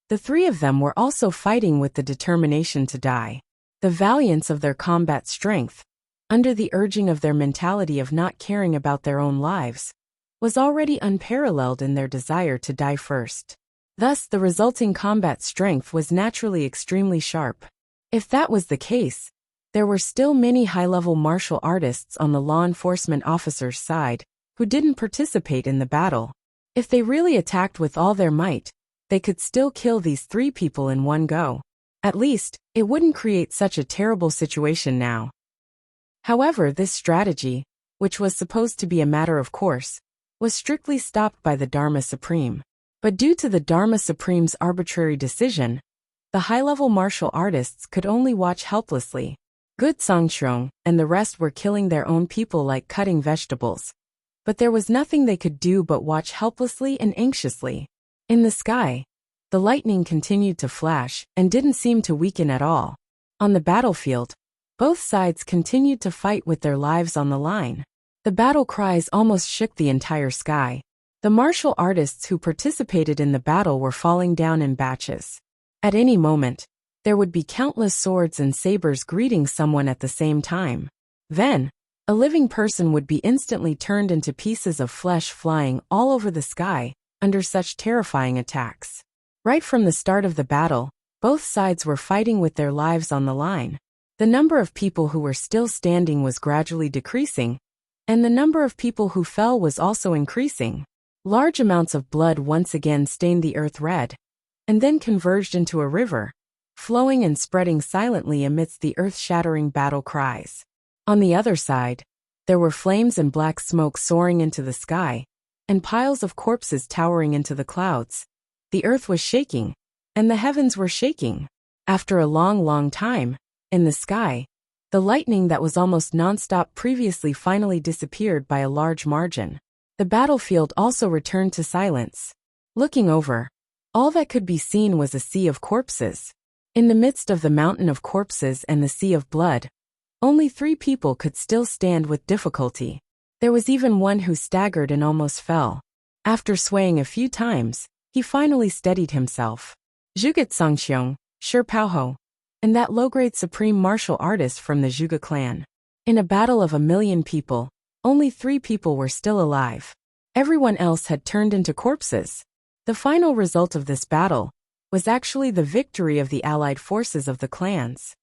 the three of them were also fighting with the determination to die. The valiance of their combat strength, under the urging of their mentality of not caring about their own lives, was already unparalleled in their desire to die first. Thus, the resulting combat strength was naturally extremely sharp. If that was the case, there were still many high-level martial artists on the law enforcement officers' side who didn't participate in the battle. If they really attacked with all their might, they could still kill these three people in one go. At least, it wouldn't create such a terrible situation now. However, this strategy, which was supposed to be a matter of course, was strictly stopped by the Dharma Supreme. But due to the Dharma Supreme's arbitrary decision, the high-level martial artists could only watch helplessly. Good Sangxiong and the rest were killing their own people like cutting vegetables. But there was nothing they could do but watch helplessly and anxiously. In the sky, the lightning continued to flash and didn't seem to weaken at all. On the battlefield, both sides continued to fight with their lives on the line. The battle cries almost shook the entire sky. The martial artists who participated in the battle were falling down in batches. At any moment, there would be countless swords and sabers greeting someone at the same time. Then, a living person would be instantly turned into pieces of flesh flying all over the sky under such terrifying attacks. Right from the start of the battle, both sides were fighting with their lives on the line. The number of people who were still standing was gradually decreasing, and the number of people who fell was also increasing. Large amounts of blood once again stained the earth red, and then converged into a river, flowing and spreading silently amidst the earth-shattering battle cries. On the other side, there were flames and black smoke soaring into the sky, and piles of corpses towering into the clouds. The earth was shaking, and the heavens were shaking. After a long time, in the sky, the lightning that was almost non-stop previously finally disappeared by a large margin. The battlefield also returned to silence. Looking over, all that could be seen was a sea of corpses. In the midst of the mountain of corpses and the sea of blood, only 3 people could still stand with difficulty. There was even one who staggered and almost fell. After swaying a few times, he finally steadied himself. Zhuge Sangxiong, Shi Paoho, and that low-grade supreme martial artist from the Zhuge clan. In a battle of 1,000,000 people, only 3 people were still alive. Everyone else had turned into corpses. The final result of this battle was actually the victory of the allied forces of the clans.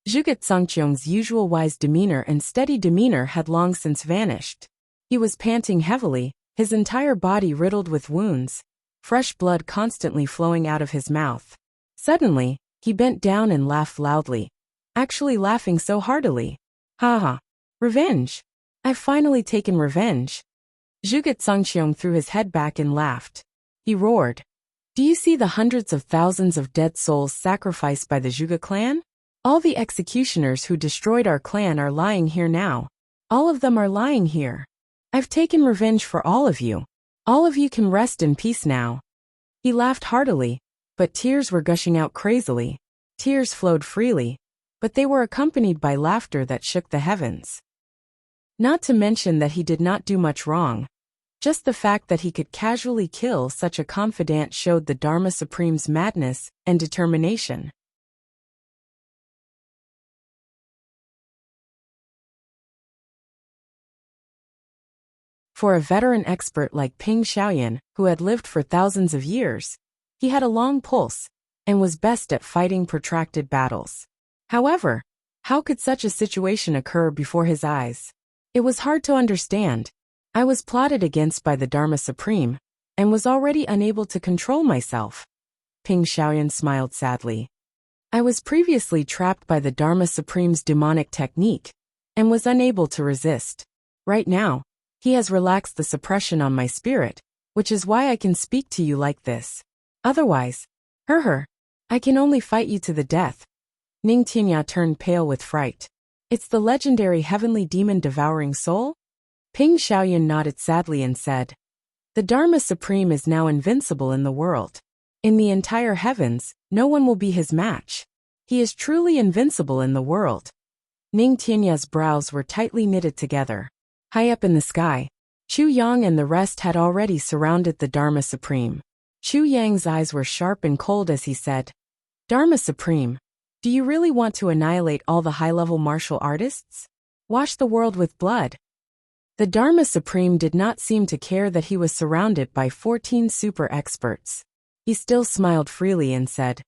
Zhuge Sangxiong's usual wise demeanor and steady demeanor had long since vanished. He was panting heavily, his entire body riddled with wounds, fresh blood constantly flowing out of his mouth. Suddenly, he bent down and laughed loudly, actually laughing so heartily. Ha ha! Revenge! I've finally taken revenge. Zhuge Sangxiong threw his head back and laughed. He roared. Do you see the hundreds of thousands of dead souls sacrificed by the Zhuge clan? All the executioners who destroyed our clan are lying here now. All of them are lying here. I've taken revenge for all of you. All of you can rest in peace now. He laughed heartily, but tears were gushing out crazily. Tears flowed freely, but they were accompanied by laughter that shook the heavens. Not to mention that he did not do much wrong. Just the fact that he could casually kill such a confidant showed the Dharma Supreme's madness and determination. For a veteran expert like Ping Xiaoyan, who had lived for thousands of years, he had a long pulse and was best at fighting protracted battles. However, how could such a situation occur before his eyes? It was hard to understand. I was plotted against by the Dharma Supreme, and was already unable to control myself. Ping Xiaoyan smiled sadly. I was previously trapped by the Dharma Supreme's demonic technique, and was unable to resist. Right now, he has relaxed the suppression on my spirit, which is why I can speak to you like this. Otherwise, I can only fight you to the death. Ning Tianya turned pale with fright. It's the legendary heavenly demon devouring soul? Ping Xiaoyan nodded sadly and said, the Dharma Supreme is now invincible in the world. In the entire heavens, no one will be his match. He is truly invincible in the world. Ning Tianya's brows were tightly knitted together. High up in the sky, Chu Yang and the rest had already surrounded the Dharma Supreme. Chu Yang's eyes were sharp and cold as he said, "Dharma Supreme, do you really want to annihilate all the high-level martial artists? Wash the world with blood?" The Dharma Supreme did not seem to care that he was surrounded by 14 super experts. He still smiled freely and said,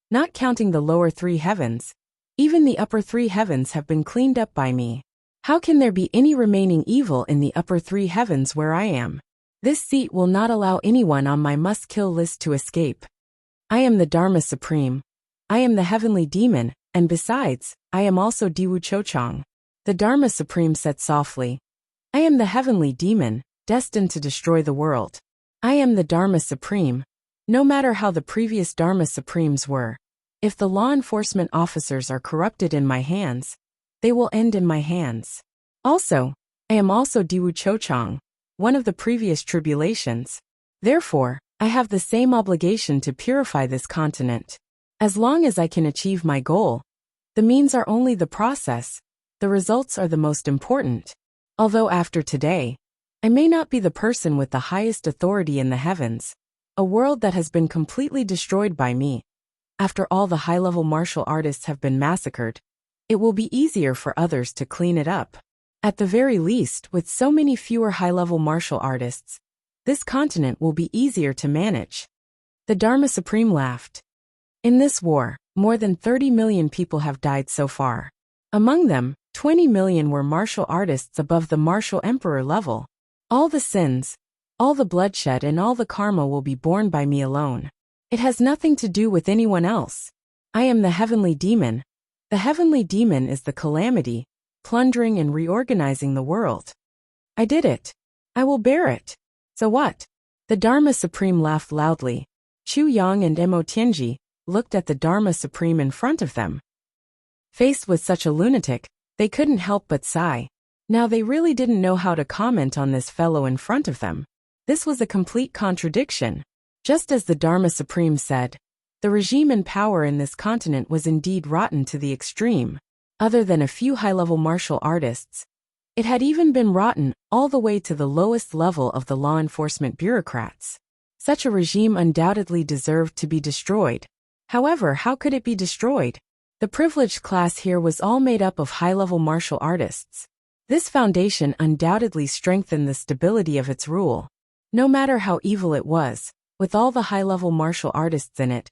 "Not counting the lower 3 heavens, even the upper 3 heavens have been cleaned up by me. How can there be any remaining evil in the upper 3 heavens where I am? This seat will not allow anyone on my must-kill list to escape. I am the Dharma Supreme. I am the heavenly demon, and besides, I am also Diwu Chochang." The Dharma Supreme said softly, "I am the heavenly demon, destined to destroy the world. I am the Dharma Supreme. No matter how the previous Dharma Supremes were, if the law enforcement officers are corrupted in my hands, they will end in my hands. Also, I am also Diwu Chochang, one of the previous tribulations. Therefore, I have the same obligation to purify this continent. As long as I can achieve my goal, the means are only the process, the results are the most important. Although after today, I may not be the person with the highest authority in the heavens, a world that has been completely destroyed by me. After all the high-level martial artists have been massacred, it will be easier for others to clean it up. At the very least, with so many fewer high-level martial artists, this continent will be easier to manage." The Dharma Supreme laughed. "In this war, more than 30 million people have died so far. Among them, 20 million were martial artists above the martial emperor level. All the sins, all the bloodshed and all the karma will be borne by me alone. It has nothing to do with anyone else. I am the heavenly demon. The heavenly demon is the calamity, plundering and reorganizing the world. I did it. I will bear it. So what?" The Dharma Supreme laughed loudly. Chu Yang and Emo Tianji looked at the Dharma Supreme in front of them. Faced with such a lunatic, they couldn't help but sigh. Now they really didn't know how to comment on this fellow in front of them. This was a complete contradiction. Just as the Dharma Supreme said, the regime in power in this continent was indeed rotten to the extreme. Other than a few high-level martial artists, it had even been rotten all the way to the lowest level of the law enforcement bureaucrats. Such a regime undoubtedly deserved to be destroyed. However, how could it be destroyed? The privileged class here was all made up of high-level martial artists. This foundation undoubtedly strengthened the stability of its rule. No matter how evil it was, with all the high-level martial artists in it,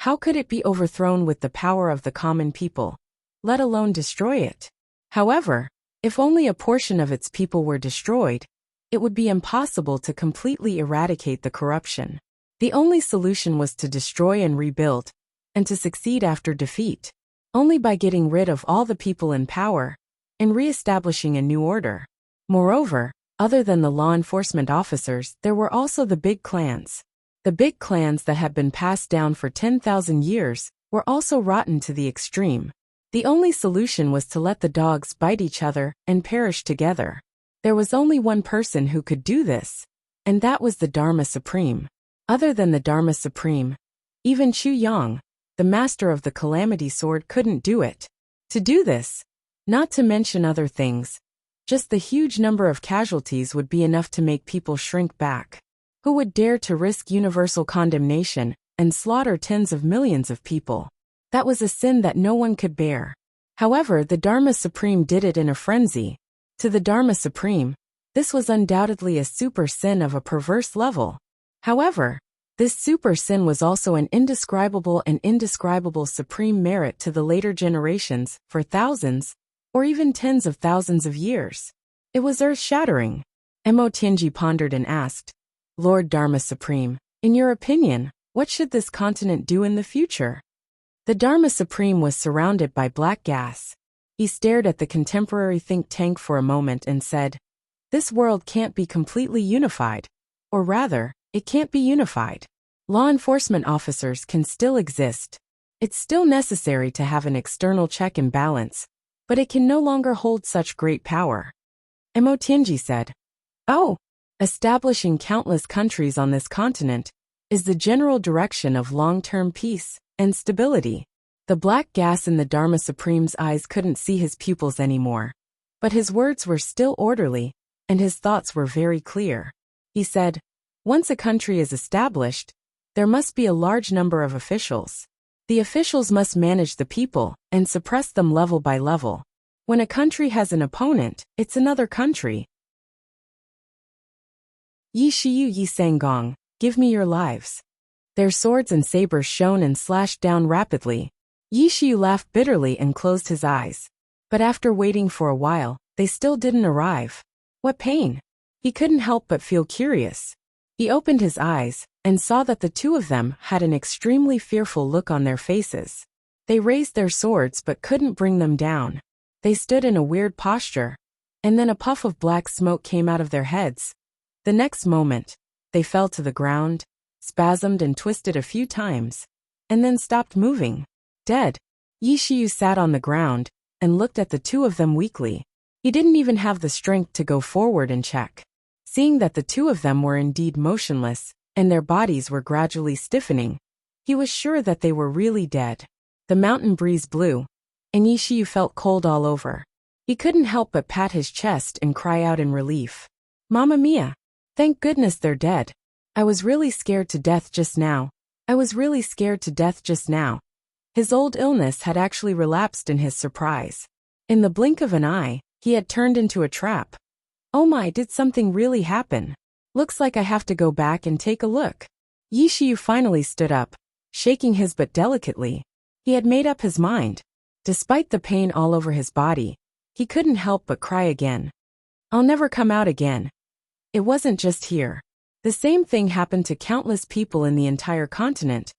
how could it be overthrown with the power of the common people, let alone destroy it? However, if only a portion of its people were destroyed, it would be impossible to completely eradicate the corruption. The only solution was to destroy and rebuild, and to succeed after defeat, only by getting rid of all the people in power and re-establishing a new order. Moreover, other than the law enforcement officers, there were also the big clans. The big clans that had been passed down for 10,000 years were also rotten to the extreme. The only solution was to let the dogs bite each other and perish together. There was only one person who could do this, and that was the Dharma Supreme. Other than the Dharma Supreme, even Chu Yang, the master of the Calamity Sword, couldn't do it. To do this, not to mention other things, just the huge number of casualties would be enough to make people shrink back. Who would dare to risk universal condemnation and slaughter tens of millions of people? That was a sin that no one could bear. However, the Dharma Supreme did it in a frenzy. To the Dharma Supreme, this was undoubtedly a super sin of a perverse level. However, this super sin was also an indescribable supreme merit to the later generations for thousands, or even tens of thousands of years. It was earth-shattering. Emo Tianji pondered and asked, "Lord Dharma Supreme, in your opinion, what should this continent do in the future?" The Dharma Supreme was surrounded by black gas. He stared at the contemporary think tank for a moment and said, "This world can't be completely unified. Or rather, it can't be unified. Law enforcement officers can still exist. It's still necessary to have an external check and balance, but it can no longer hold such great power." Emo Tianji said, "Oh, establishing countless countries on this continent is the general direction of long-term peace and stability." The black gas in the Dharma Supreme's eyes couldn't see his pupils anymore, but his words were still orderly, and his thoughts were very clear. He said, "Once a country is established, there must be a large number of officials. The officials must manage the people and suppress them level by level. When a country has an opponent, it's another country. Yi Shiyu Yi Sanggong, give me your lives." Their swords and sabers shone and slashed down rapidly. Yi Shiyu laughed bitterly and closed his eyes. But after waiting for a while, they still didn't arrive. What pain! He couldn't help but feel curious. He opened his eyes and saw that the two of them had an extremely fearful look on their faces. They raised their swords but couldn't bring them down. They stood in a weird posture, and then a puff of black smoke came out of their heads. The next moment, they fell to the ground, spasmed and twisted a few times, and then stopped moving. Dead. Yi Shiyu sat on the ground and looked at the two of them weakly. He didn't even have the strength to go forward and check. Seeing that the two of them were indeed motionless, and their bodies were gradually stiffening, he was sure that they were really dead. The mountain breeze blew, and Yi Shiyu felt cold all over. He couldn't help but pat his chest and cry out in relief. "Mamma mia! Thank goodness they're dead. I was really scared to death just now. I was really scared to death just now." His old illness had actually relapsed in his surprise. In the blink of an eye, he had turned into a trap. "Oh my, did something really happen? Looks like I have to go back and take a look." Yi Shiyu finally stood up, shaking his butt delicately. He had made up his mind. Despite the pain all over his body, he couldn't help but cry again. "I'll never come out again." It wasn't just here. The same thing happened to countless people in the entire continent.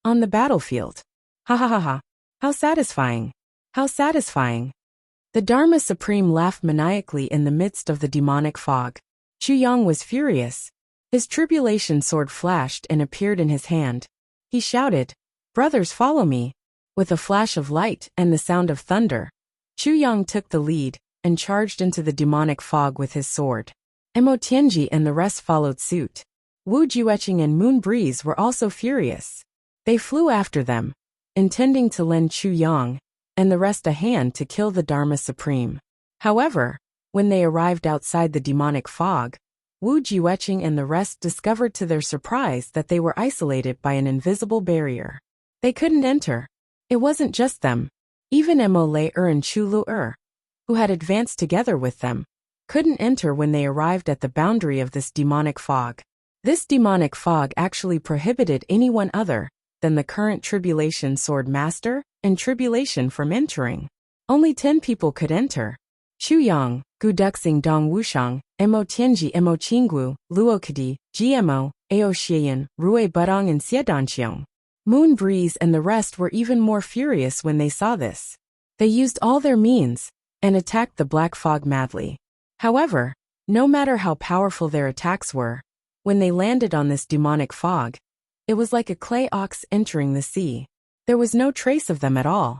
On the battlefield. Ha ha ha ha. How satisfying. How satisfying. The Dharma Supreme laughed maniacally in the midst of the demonic fog. Chu Yang was furious. His tribulation sword flashed and appeared in his hand. He shouted, "Brothers, follow me." With a flash of light and the sound of thunder, Chu Yang took the lead and charged into the demonic fog with his sword. Mo Tianji and the rest followed suit. Wu Jueqing and Moon Breeze were also furious. They flew after them, intending to lend Chu Yang and the rest a hand to kill the Dharma Supreme. However, when they arrived outside the demonic fog, Wu Jueqing and the rest discovered to their surprise that they were isolated by an invisible barrier. They couldn't enter. It wasn't just them. Even Mo Lei and Chu Lu, who had advanced together with them, couldn't enter when they arrived at the boundary of this demonic fog. This demonic fog actually prohibited anyone other than the current Tribulation Sword Master and Tribulation from entering. Only 10 people could enter. Chu Yang, Gu Duxing Dong Wushang, Mo Tianji Mo Qinggu, Luo Kadi, GMO, Ao Xian, Rui Budong and Xiedanqiong. Moon Breeze and the rest were even more furious when they saw this. They used all their means and attacked the black fog madly. However, no matter how powerful their attacks were, when they landed on this demonic fog, it was like a clay ox entering the sea. There was no trace of them at all.